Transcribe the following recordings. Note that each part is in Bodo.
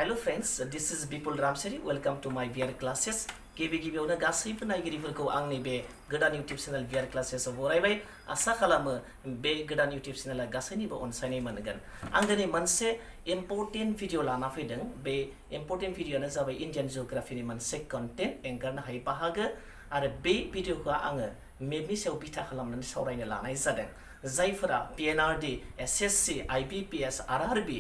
Hello friends, this is Bipul Ramseri. Welcome to my VR classes. गिबियावनो गासैबो नायगिरिफोरखौ आंनि बे गोदान YouTube चेनेल VR क्लासेसआव बरायबाय। आसा खालामो बे गोदान YouTube चेनेला गासैनिबो अनसायनाय मोनगोन। आं दिनै मोनसे इम्पोर्टेन्ट भिडिअ लाना फैदों। बे इम्पोर्टेन्ट भिडिअआनो जाबाय इन्डियान जिअग्राफिनि मोनसे कन्टेन्ट एंगारनो हायै बाहागो आरो बे भिडिअखौ आङो मेपनि सायाव बिथा खालामनानै सावरायनो लानाय जादों। जायफोरा PNRD, SSC, IBPS, RRB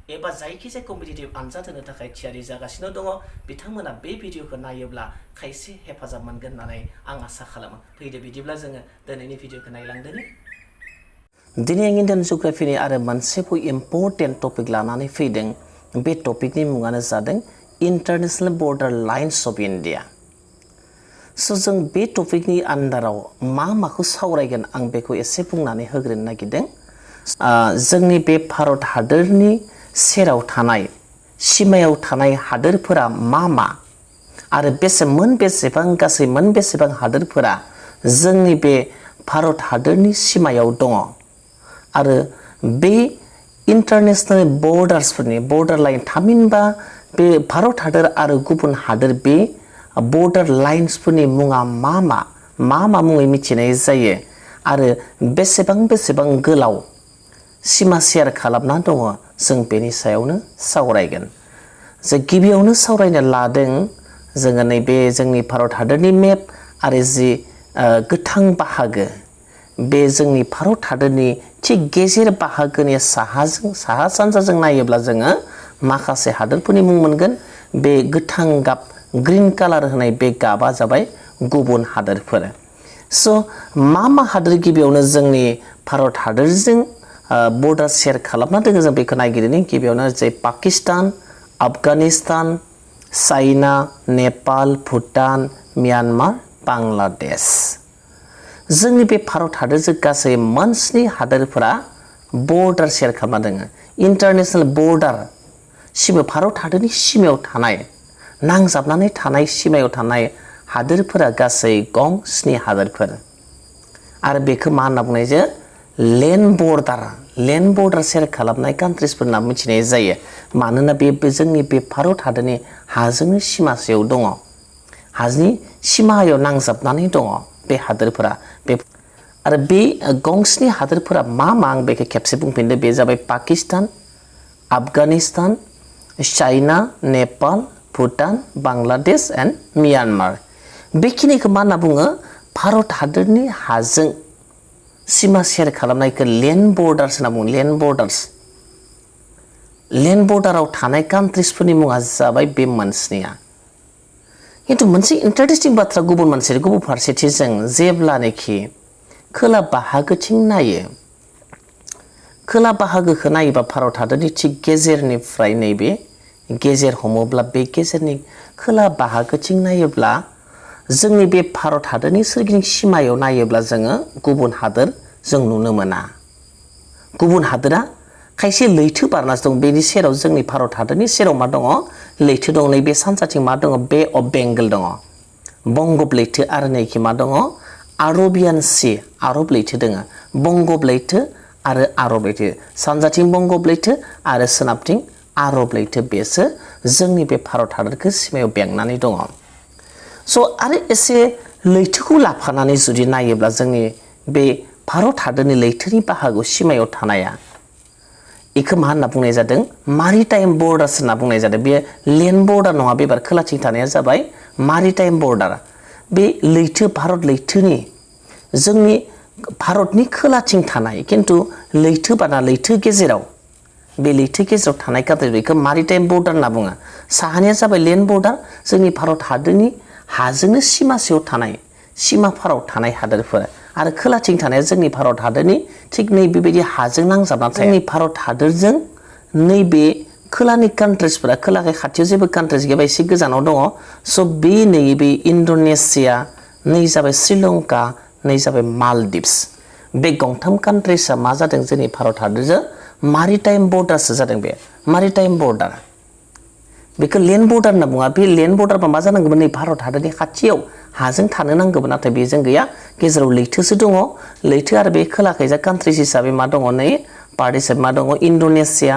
एबा जायखिजाया कम्पिटिटिभ आनजाद होनो थाखाय थियारि जागासिनो दङ बिथांमोना बे भिडिअखौ नायोब्ला खायसे हेफाजाब मोनगोन होननानै आं आसा खालामो। फैदो बिदिब्ला जोङो दिनैनि भिडिअखौ नायलांदोनि। दिनै आं इन्डियान जिअग्राफिनि आरो मोनसे इम्पोर्टेन्ट टपिक लानानै फैदों। बे टपिकनि मुङानो जादों international border lines of India. स' जों बे टपिकनि आन्दाराव माखौ सावरायगोन आं बेखौ एसे बुंनानै होग्रोनो नागिरदों। जोंनि बे भारत हादरनि सेराव थानाय सिमायाव थानाय हादोरफोरा मा आरो गासै मोनबेसेबां हादोरफोरा जोंनि बे भारत हादरनि सिमायाव दङ आरो बे इन्टारनेशनेल बर्डार्सफोरनि बर्डार लाइन थामहिनबा बे भारत हादर आरो गुबुन हादोर बे बर्डार लाइन्सफोरनि मुङा मा मुङै मिथिनाय जायो आरो बेसेबां गोलाव सिमा शेयार खालामना दङ जों बेनि सायावनो सावरायगोन। जों गिबियावनो सावरायनो लादों जोङो नैबे जोंनि भारत हादरनि मेप आरो जि गोथां बाहागो बे जोंनि भारत हादरनि थिग गेजेर बाहागोनि साहा सानजाजों नायोब्ला जोङो माखासे हादोरफोरनि मुं मोनगोन। बे गोथां गाब ग्रीन कालार होनाय बे गाबा जाबाय गुबुन हादोरफोर। स' मा हादोर गिबियावनो जोंनि भारत हादरजों बर्डार शेयार खालामना दोङो जों बेखौ नायगिरनि। गिबियावनो जे पाकिस्तान, आफगानिस्तान, चाइना, नेपाल, भुटान, म्यानमार, बांलादेश। जोंनि बे भारत हादरजों गासै मोनस्नि हादोरफोरा बर्डार शेयार खालामना दोङो। इन्टारनेशनेल बर्डार भारत हादरनि सिमायाव थानाय नांजाबनानै थानाय सिमायाव थानाय हादोरफोरा गासै गं 7 हादोरफोर आरो बेखौ मा होनना बुंनाय जायो लेन्ड बर्डार शेयार खालामनाय कान्ट्रिसफोर होनना मिथिनाय जायो। मानोना बे जोंनि बे भारत हादरनि हाजोंनो सिमासेयाव दङ, हाजोनि सिमायाव नांजाबनानै दङ बे हादोरफोरा। आरो बे गं 7 हादोरफोरा मा आं बेखौ खेबसे बुंफिनदो। बे जाबाय Pakistan, Afghanistan, China, Nepal, Bhutan, Bangladesh and Myanmar. बेखिनिखौ मा होनना बुङो भारत हादरनि हाजों सिमा शेयार खालामनायखौ लेन्ड बर्डार्स होनना बुङो। लेन्ड बर्डाराव थानाय कान्ट्रिसफोरनि मुङा जाबाय बे मोनस्निया। खिन्थु मोनसे इन्टारेस्टिं बाथ्रा गुबुन फारसेथिं जों जेब्लानोखि खोला बाहागोथिं नायो, खोला बाहागोखौ नायोबा भारत हादरनि थिग गेजेरनिफ्राय नैबे गेजेर हमोब्ला बे गेजेरनि खोला बाहागोथिं नायोब्ला जोंनि बे भारत हादरनि सोरगिदिं सिमायाव नायोब्ला जोङो गुबुन हादोर जों नुनो मोना। गुबुन हादोरा खायसे लैथो बारनासो दं। बेनि सेराव जोंनि भारत हादरनि सेराव मा दङ लैथो दं। नैबे सानजाथिं मा दङ बे अफ बेंगल दङ, बंगब लैथो आरो नैखि मा दङ आरबियान सि आरब लैथो दङ। बंगब लैथो आरो आरब लैथो, सानजाथिं बंगब लैथो आरो सोनाबथिं आरब लैथो, बेसो जोंनि बे भारत हादरखौ सिमायाव बेंनानै दङ। स' आरो एसे लैथोखौ लाफानानै जुदि नायोब्ला जोंनि बे भारत हादरनि लैथोनि बाहागोआव सिमायाव थानाया बेखौ मा होनना बुंनाय जादों मारिटाइम बर्डार्स होनना बुंनाय जादों। बे लेन्ड बर्डार नङा, बेबार खोलाथिं थानाया जाबाय मारिटाइम बर्डार। बे लैथो भारत लैथोनि जोंनि भारतनि खोलाथिं थानाय खिन्थु लैथो बारना लैथो गेजेराव थानाय कान्ट्रि बेखौ मारिटाइम बर्डार होनना बुङो। साहानिया जाबाय लेन्ड बर्डार, जोंनि भारत हादरनि हाजोंनो सिमासेयाव थानाय सिमाफोराव थानाय हादोरफोर आरो खोलाथिं थानाया जोंनि भारत हादरनि थिग नैबेबायदि हाजों नांजाबना थायो। जोंनि भारत हादरजों नैबे खोलानि कान्ट्रिसफोरा खोलाखै खाथियाव जेबो कान्ट्रिस गैया, एसे गोजानाव दङ। स' बे नैबे इन्ड'नेसिया, नै जाबाय श्रीलंका, नै जाबाय मालदिभ्स। बे गंथाम कान्ट्रिसआ मा जादों जोंनि भारत हादरजों मारिटाइम बर्डारसो जादों। बे मारिटाइम बर्डार बेखौ लेन्ड बर्डार होनना बुङा। बे लेन्ड बर्डारबा मा जानांगौमोन नै भारत हादरनि खाथियाव हाजों थानो नांगौमोन, नाथाय बेजों गैया। गेजेराव लैथोसो दङ। लैथो आरो बे खोलाखैजा कान्ट्रिस हिसाबै मा दङ नै पार्ट हिसाबै मा दङ इन्ड'नेसिया,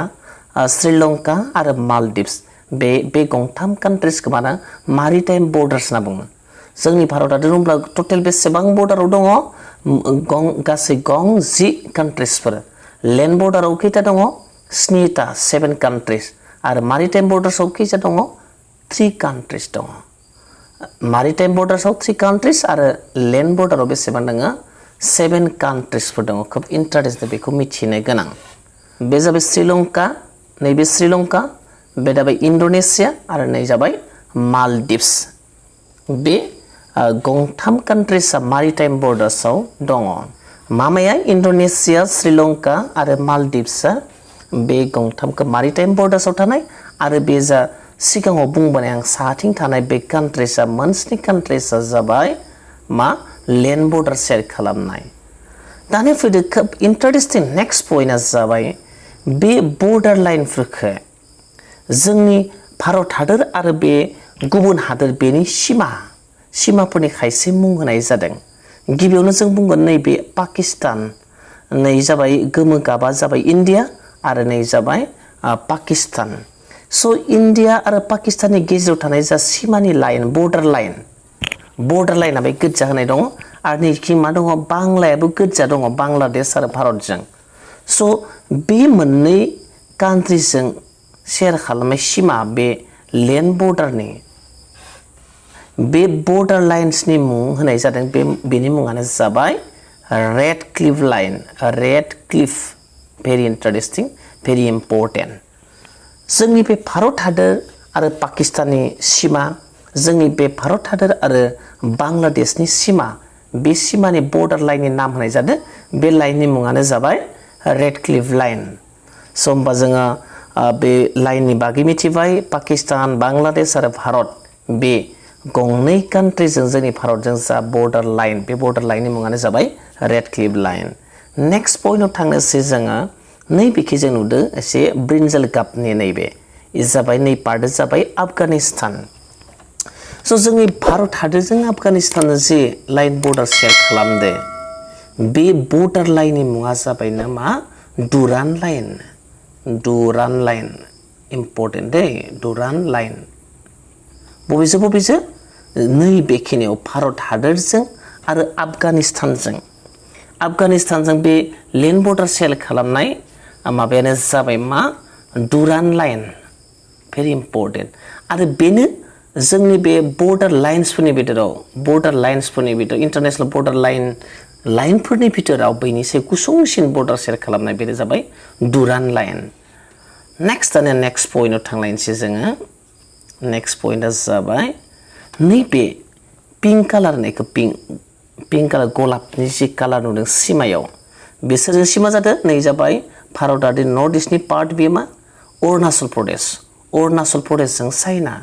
श्रीलंका आरो मालदिभ्स। बे गंथाम कान्ट्रिसखौ माना मारिटाइम बर्डार्स होनना बुङो जोंनि भारत हादर होनब्ला टटेल बेसेबां बर्डाराव दङ गासै 10 कान्ट्रिसफोर लेन्ड बर्डाराव खैथा दङ 7टा 7 कान्ट्रिस आरो मारिटाइम बर्डार्सआव खैथा दङ 3 कान्ट्रिस दङ मारिटाइम बर्डार्सआव 3 कान्ट्रिस आरो लेन्ड बर्डाराव बेसेबां दङ 7 कान्ट्रिसफोर दङ खोब इन्टारेस्टिं बेखौ मिथिनो गोनां बे जाबाय श्रीलंका नैबे श्रीलंका बे जाबाय इन्डोनेशिया आरो नै जाबाय मालदीव्स बे गंथाम कान्ट्रिसआ मारिटाइम बर्डार्सआव दङ मामाया इन्डोनेशिया श्रीलंका आरो मालदीव्सआ बे गंथामखौ मारिटाइम बर्डार्सआव थानाय आरो बे जा सिगाङाव बुंबाय आं साहाथिं थानाय बे कान्ट्रिसआ मोनस्नि कान्ट्रिसआ जाबाय मा लेन्ड बर्डार शेयार खालामनाय दानि फैदो खोब इन्टारेस्टिं नेक्स्ट पइन्टआ जाबाय बे बर्डार लाइनफोरखौ जोंनि भारत हादर आरो बे गुबुन हादर बेनि सिमाफोरनि खायसे मुं होनाय जादों गिबियावनो जों बुंगोन नैबे पाकिस्तान नै जाबाय गोमो गाबा जाबाय इन्डिया आरो नै जाबाय पाकिस्तान स' इन्डिया आरो पाकिस्ताननि गेजेराव थानाय जा सिमानि लाइन बर्डार लाइनआ बे गोजा होनाय दङ आरो नैखि मा दङ बांलायाबो गोजा दङ बांलादेश आरो भारतजों स' बे मोननै कान्ट्रिजों शेयार खालामनाय सिमा बे लेन्ड बर्डारनि बे बर्डार लाइन्सनि मुं होनाय जादों बेनि मुङानो जाबाय red Cliff line red Cliff very interesting very important जोंनि बे भारत हादर आरो पाकिस्ताननि सिमा जोंनि बे भारत हादर आरो बांलादेशनि सिमा बे सिमानि बर्डार लाइननि नाम होनाय जादों बे लाइननि मुङानो जाबाय रेड क्लिफ लाइन स' होमबा जोङो बे लाइननि बागै मिथिबाय पाकिस्तान बांलादेश आरो भारत बे गंनै कान्ट्रिजों जोंनि भारतजों जा बर्डार लाइन बे बर्डार लाइननि मुङानो जाबाय रेड क्लिफ लाइन नेक्स्ट पइन्टआव थांनोसै जोङो नैबेखि जों नुदों एसे ब्रिन्जल गाबनि नैबे जाबाय नै पार्टआ जाबाय आफगानिस्तान स' जोंनि भारत हादरजों आफगानिस्तानजों जे लाइन बर्डार शेयार खालामदो बे बर्डार लाइननि मुङा जाबाय ना मा डुरान लाइन इम्पर्टेन्ट दे डुरान लाइन बबेजों नैबेखिनियाव भारत हादरजों आरो आफगानिस्तानजों बे लेन्ड बर्डार शेयार खालामनाय माबायानो जाबाय मा डुरान लाइन भेरि इम्पर्टेन्ट आरो बेनो जोंनि बे बर्डार लाइन्सफोरनि बिथोराव इन्टारनेशनेल बर्डार लाइनफोरनि बिथोराव बैनिसे गुसुंसिन बर्डार शेयार खालामनाय बेनो जाबाय डुरान लाइन नेक्स्ट पइन्टआव थांलायनोसै जोङो नेक्स्ट पइन्टआ जाबाय नैबे पिंक कालार होननायखौ पिंक कालार गलापनि जि कालार नुदों सिमायाव बिसोरजों सिमा जादों नै जाबाय भारत हादरनि नर्थ इस्टनि पार्ट बेयो मा अरुणाचल प्रदेशजों चाइना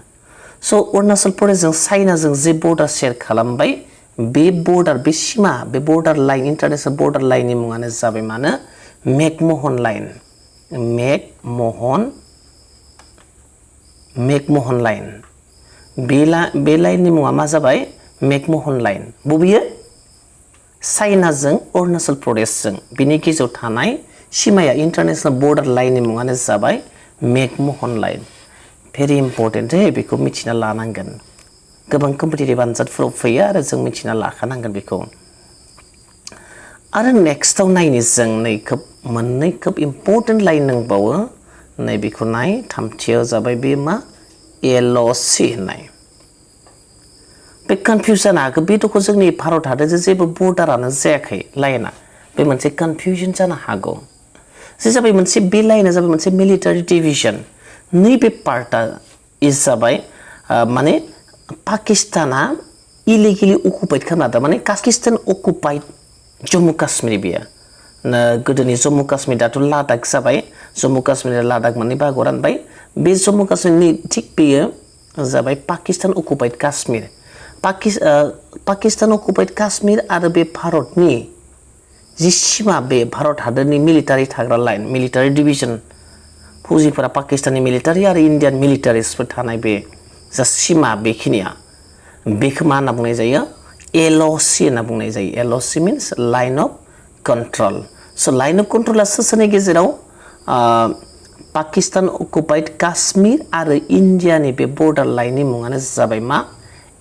स' अरुणाचल प्रदेशजों चाइनाजों जे बर्डार शेयार खालामबाय बे सिमा बे बर्डार लाइन इन्टारनेशनेल बर्डार लाइननि मुङानो जाबाय मानो मेकमोहन लाइन बे लाइननि मुङा मा जाबाय मेकमोहन लाइन बबेयो चाइनाजों अरुणाचल प्रदेशजों बिनि गेजेराव थानाय सिमाया इन्टारनेशनेल बर्डार लाइननि मुङानो जाबाय मेकमोहन लाइन भेरि इम्पर्टेन्ट बेखौ मिथिना लानांगोन गोबां कम्पिटिटिभ आनजादफोराव फैयो आरो जों मिथिना लाखानांगोन बेखौ आरो नेक्स्टआव नायनो जों मोननै खोब इम्पर्टेन्ट लाइन दंबावो नैबेखौ नाय थामथियाव जाबाय बे मा LOC होननाय बे कनफिउजन हागौ बे दखौ जोंनि भारत हादरजों जेबो बर्डारानो जायाखै लाइना बे मोनसे कनफिउजन जानो हागौ जे जाबाय मोनसे बे लाइना जाबाय मोनसे मिलिटारि डिभिजन नैबे पार्टआ जाबाय माने पाकिस्ताना इलिगेलि अकुपाइड खालामना दा माने पाकिस्तान अकुपाइड जम्मु काश्मीर बेयो गोदोनि जम्मु काश्मीर दाथ' लादाख जाबाय जम्मु काश्मीर आरो लादाख मोननै बाहागोआव रानबाय बे जम्मु काश्मीरनि थिग बेयो जाबाय पाकिस्तान अकुपाइड काश्मीर पाकिस्तान अकुपाइड काश्मीर आरो बे भारतनि जि सिमा बे भारत हादरनि मिलिटारि थाग्रा लाइन मिलिटारि डिभिजन फौजिफोरा पाकिस्ताननि मिलिटारि आरो इन्डियान मिलिटारिसफोर थानाय बे जा सिमा बेखिनिया बेखौ मा होनना बुंनाय जायो LOC होनना बुंनाय जायो LOC means line of control स' लाइन अफ कन्ट्रला सोरनि गेजेराव पाकिस्तान अकुपाइड काश्मीर आरो इन्डियानि बे बर्डार लाइननि मुङानो जाबाय मा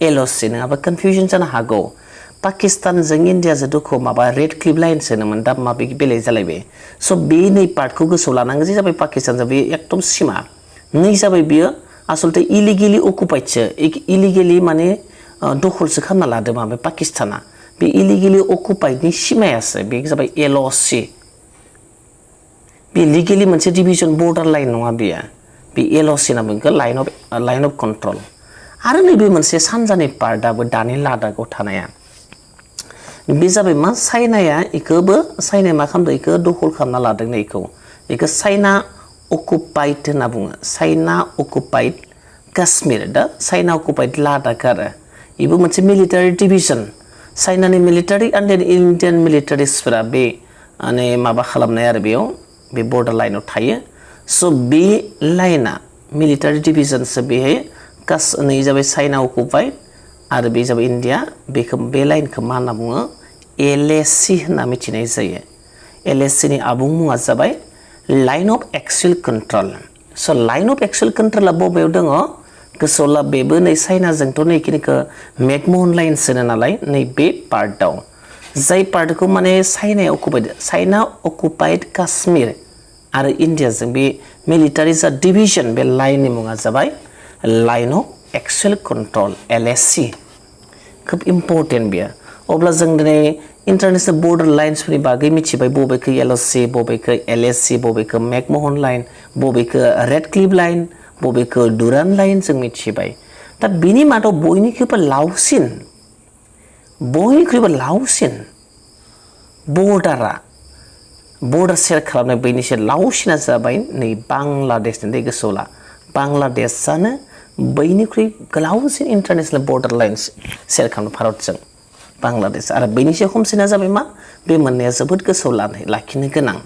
एलअसि नङाबा कनफिउजन जानो हागौ पाकिस्तानजों इन्डियाजों दुखु माबा रेड क्लिफ लाइन सोनोमोन दा माबे बेलेग जालायबाय स' बे नै पार्टखौ गोसोआव लानांगौ जे जाबाय पाकिस्तानजों बे एकदम सिमा नै जाबाय बियो आसलते इलिगेलि अकुपाइडसो इलिगेलि माने दखलसो खालामना लादों माबे पाकिस्ताना बे इलिगेलि अकुपाइडनि सिमायासो बे जाबाय एलअसि बे लिगेलि मोनसे डिभिजन बर्डार लाइन नङा बेयो बे एलअसि होनना बुङो लाइन अफ कन्ट्रल आरो नैबे मोनसे सानजानि पार्टआबो दानि लादाखआव थानाया बे जाबाय मा चाइनाया इखौबो चाइनाया मा खालामदों इखौ दखल खालामना लादों इखौ चाइना अकुपाइड होनना बुङो चाइना अकुपाइड काश्मीर दा चाइना अकुपाइड लादाख आरो इबो मोनसे मिलिटारि डिभिजन चाइनानि मिलिटारि आरो इन्डियान मिलिटारिसफोरा बे माने माबा खालामनाय आरो बेयाव बे बर्डार लाइनाव थायो स' बे लाइना मिलिटारि डिभिजनसो बेहाय नै जाबाय चाइना अकुपाइड आरो बे जाबाय इन्डिया बेखौ बे लाइनखौ मा होनना बुङो एलएसि होनना मिथिनाय जायो एलएसि नि आबुं मुङा जाबाय लाइन अफ एक्चुअल कन्ट्रल स' लाइन अफ एक्चुअल कन्ट्रला बबेयाव दङ गोसोआव ला बेबो नै चाइनाजोंथ' नैखिनिखौ मेकमोहन लाइन सोनो नालाय नै बे पार्टआव जाय पार्टखौ माने चाइना अकुपाइड काश्मीर आरो इन्डियाजों बे मिलिटारि जा डिभिजन बे लाइननि मुङा जाबाय line of actual control LAC खोब इम्पर्टेन्ट बेयो अब्ला जों दिनै इन्टारनेशनेल बर्डार लाइन्सफोरनि बागै मिथिबाय बबेखौ एलअसि बबेखौ एलएसि बबेखौ मेकमोहन लाइन बबेखौ रेड क्लिफ लाइन बबेखौ डुरान लाइन जों मिथिबाय दा बिनि मादाव बयनिख्रुइबो लावसिन बर्डार सेयार खालामनाय बैनिसे लावसिना जाबाय नै बांलादेशनि गोसोआव ला बांलादेशआनो बैनिख्रुइ गोलावसिन इन्टारनेशनेल बर्डार लाइन सेयार खालामो भारतजों बांलादेश आरो बैनिसे खमसिना जाबाय मा बे मोननैया जोबोद गोसोआव लाखिनो गोनां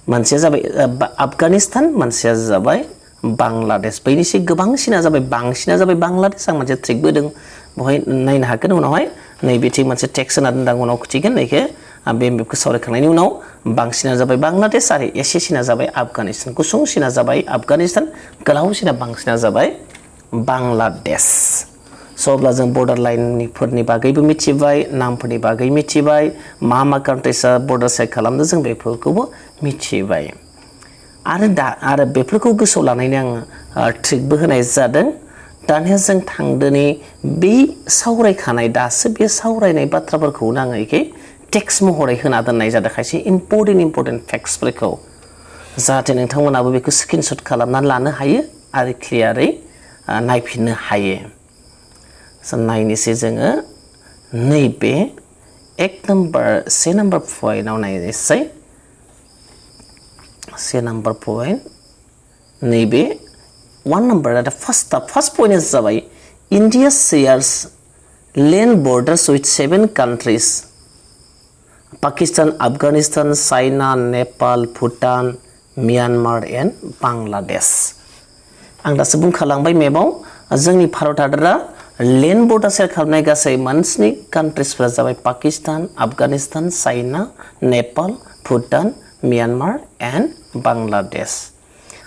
मोनसेया जाबाय आफगानिस्तान मोनसेया जाबाय बांलादेश बैनिसे गोबांसिना जाबाय बांसिना जाबाय बांलादेश आं मोनसे ट्रिक बोदों बेवहाय नायनो हागोन उनावहाय नैबेथिं मोनसे टेक्स होना दोनदां उनाव खिथिगोन नैखौ बे मेपखौ सावरायखांनायनि उनाव बांसिना जाबाय बांलादेश आरो एसेसिना जाबाय आफगानिस्तान गुसुंसिना जाबाय आफगानिस्तान गोलावसिना बांसिना जाबाय बांलादेश स' अब्ला जों बर्डार लाइनफोरनि बागैबो मिथिबाय नामफोरनि बागै मिथिबाय मा कान्ट्रिसा बर्डार सेयार खालामदों जों बेफोरखौबो मिथिबाय आरो बेफोरखौ गोसोआव लानायनि आं ट्रिकबो होनाय जादों दानिया जों थांदोनि बे सावरायखानाय दासो बे सावरायनाय बाथ्राफोरखौनो आङो एखे टेक्स्ट महरै होना दोननाय जादों खायसे इम्पर्टेन्ट फेक्ट्सफोरखौ जाहाथे नोंथांमोनाबो बेखौ स्क्रिनशट खालामनानै लानो हायो आरो क्लियारै नायफिननो हायो नायनोसै जोङो नैबे से नम्बर पइन्टआव नायनोसै से नम्बर पइन्ट नैबे 1 नम्बर फार्स्ट पइन्टआ जाबाय India शेयार्स land borders with 7 countries Pakistan, Afghanistan, China, Nepal, Bhutan, Myanmar and Bangladesh आं दासो बुंखालांबाय मेपाव जोंनि भारत हादरा land border सेयार खालामनाय गासै मोनस्नि कान्ट्रिसफोरा जाबाय Pakistan, Afghanistan, China, Nepal, Bhutan, Myanmar and Bangladesh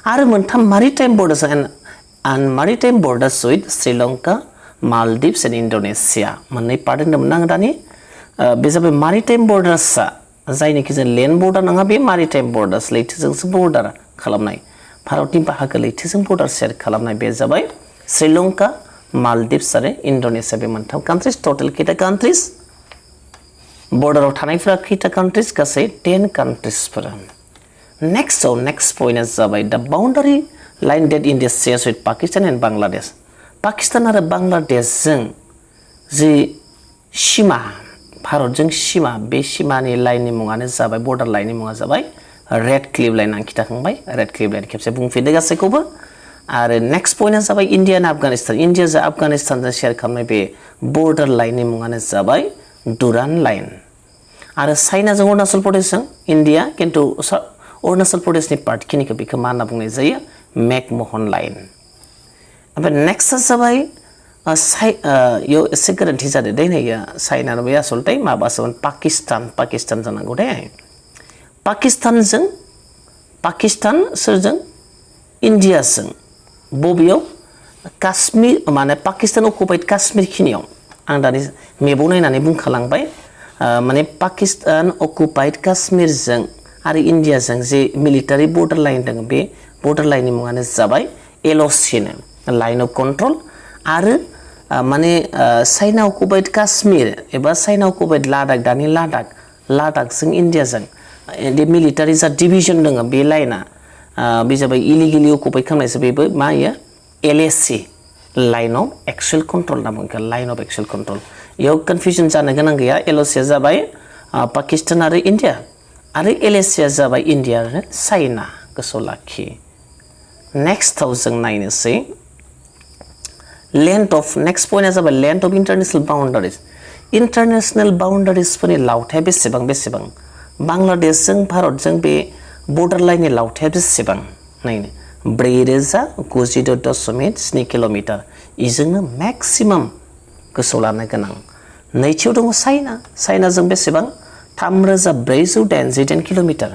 आरो मोनथाम maritime borders with Sri Lanka Maldives and Indonesia मोननै पार्ट होनदोंमोन आं दानि बे जाबाय maritime borders जायनिखि जों land border नङा बे maritime borders लैथोजोंसो border खालामनाय भारतनि बाहागो लैथोजों border सेयार खालामनाय बे जाबाय श्रीलंका Maldives आरो Indonesia बे मोनथाम कान्ट्रिस टोटल खैथा कान्ट्रिस बर्डाराव थानायफोरा खैथा कान्ट्रिस गासै 10 कान्ट्रिसफोरा नेक्स्ट पइन्टआ जाबाय the boundary line that India shares with Pakistan and Bangladesh Pakistan आरो बांलादेशजों जि सीमा भारतजों सीमा बे सीमानि लाइननि मुङानो जाबाय बर्डार लाइननि मुङा जाबाय रेड क्लिफ लाइन आं खिथाखांबाय रेड क्लिफ लाइन खेबसे बुंफिनदो गासैखौबो आरो नेक्स्ट पइन्टआ जाबाय इन्डिया आरो आफगानिस्तान इन्डियाजों आफगानिस्तानजों शेयार खालामनाय बे बर्डार लाइननि मुङानो जाबाय डुरान लाइन आरो चाइनाजों अरुणाचल प्रदेशजों इन्डिया किन्तु अरुणाचल प्रदेशनि पार्टखिनिखौ बेखौ मा होनना बुंनाय जायो मेकमोहन लाइन ओमफ्राय नेक्स्टआ जाबाय इयाव एसे गोरोन्थि जादों दे नै चाइना बे आसलते माबासोमोन पाकिस्तान जानांगौ दे पाकिस्तान सोरजों इन्डियाजों बबेयाव काश्मीर माने पाकिस्तान अकुपाइड काश्मीर खिनियाव आं दानि मेपाव नायनानै बुंखालांबाय माने पाकिस्तान अकुपाइड काश्मीरजों आरो इन्डियाजों जे मिलिटारि बर्डार लाइन दङ बे बर्डार लाइननि मुङानो जाबाय LOC लाइन अफ कन्ट्रोल आरो माने चाइना अकुपाइड काश्मीर एबा चाइना अकुपाइड लादाख दानि लादाखजों इन्डियाजों बे मिलिटारि जा डिभिजन दङ बे लाइना बे जाबाय इलिगेलि अकुपाइड खालामनायसो बेबो मा इयो LAC line of actual control होनना बुङो लाइन अफ एक्चुअल कन्ट्रोल इयाव कन्फ्यूजन जानो गोनां गैया LOC आ जाबाय पाकिस्तान आरो इन्डिया आरो LAC आ जाबाय इन्डिया आरो चाइना गोसोआव लाखि नेक्स्टआव जों नायनोसै लेन्थ अफ नेक्स्ट पॉइंटआ जाबाय लेन्थ अफ इन्टारनेशनल बाउन्डारिजफोरनि लावथाया बेसेबां बांलादेशजों भारतजों बे बर्डार लाइननि लावथाया बेसेबां नायनो 4096.7 किल'मिटार इजोंनो मैक्सिमाम गोसोआव लानो गोनां नैथियाव दङ चाइनाजों बेसेबां 3488 किल'मिटार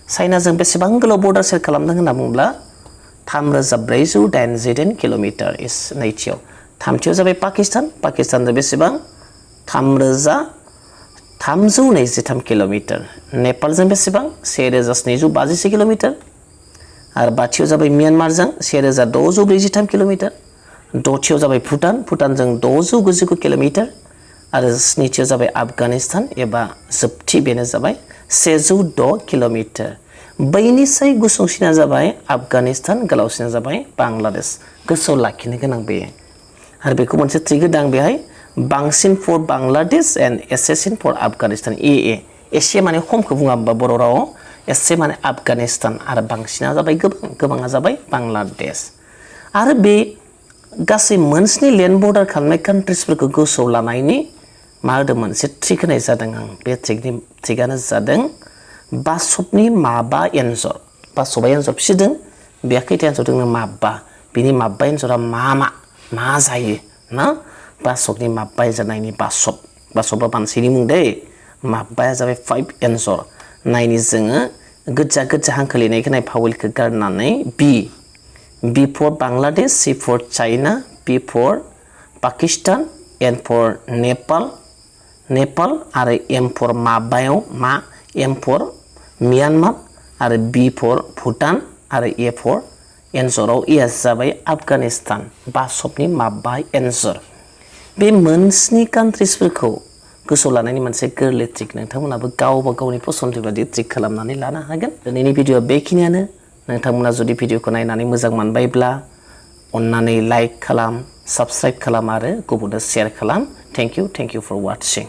चाइनाजों बेसेबां गोलाव बर्डार सेयार खालामदों होनना बुङोब्ला 3488 किल'मिटार इस नैथियाव थामथियाव जाबाय पाकिस्तानजों बेसेबां 3323 किल'मिटार नेपालजों बेसेबां 1250 किल'मिटार आरो बाथियाव जाबाय म्यानमारजों 1643 किल'मिटार दथियाव जाबाय भुटानजों 699 किल'मिटार आरो स्निथियाव जाबाय आफगानिस्तान एबा जोबथि बेनो जाबाय 106 किल'मिटार बैनिसाय गुसुंसिना जाबाय आफगानिस्तान गोलावसिना जाबाय बांलादेश गोसोआव लाखिनो गोनां बे आरो बेखौ मोनसे ट्रिक होदों आं बेहाय बांसिन फर बांलादेश एन्ड एसेसिन फर आफगानिस्तान एसे माने खमखौ बुङा होमबा बर' रावाव एसे माने आफगानिस्तान आरो बांसिना जाबाय गोबाङा जाबाय बांलादेश आरो बे गासै मोनस्नि लेन्ड बर्डार खालामनाय कान्ट्रिसफोरखौ गोसोआव लानायनि मा होदों मोनसे ट्रिक होनाय जादों आं बे ट्रिकआनो जादों बासबनि माबा एन्जर बासबा एन्जर फिसिदों बे खैथा एन्जर दङ माबा बिनि माबा एन्जरा मा जायो ना बासबनि माबा जानायनि बासबा मानसिनि मुं दै माबाया जाबाय 5 एन्जर नायनि जोङो गोजा हांखो लिरनायखौ नाय फावलिखौ गारनानै B for Bangladesh, C for China, P for Pakistan, N for Nepal आरो M for माबायाव M for Myanmar आरो B for Bhutan आरो A for एन्जराव E जाबाय आफगानिस्तान बासबनि माबा एन्जर बे मोनस्नि कान्ट्रिसफोरखौ गोसोआव लानायनि मोनसे गोरलै ट्रिक नोंथांमोनाबो गावबा गावनि पसन्द बायदि ट्रिक खालामनानै लानो हागोन दिनैनि भिडिअआ बेखिनियानो नोंथांमोना जुदि भिडिअखौ नायनानै मोजां मोनबायब्ला अन्नानै लाइक खालाम साबस्क्राइब खालाम आरो गुबुननो शेयार खालाम थेंक इउ फर वाचिं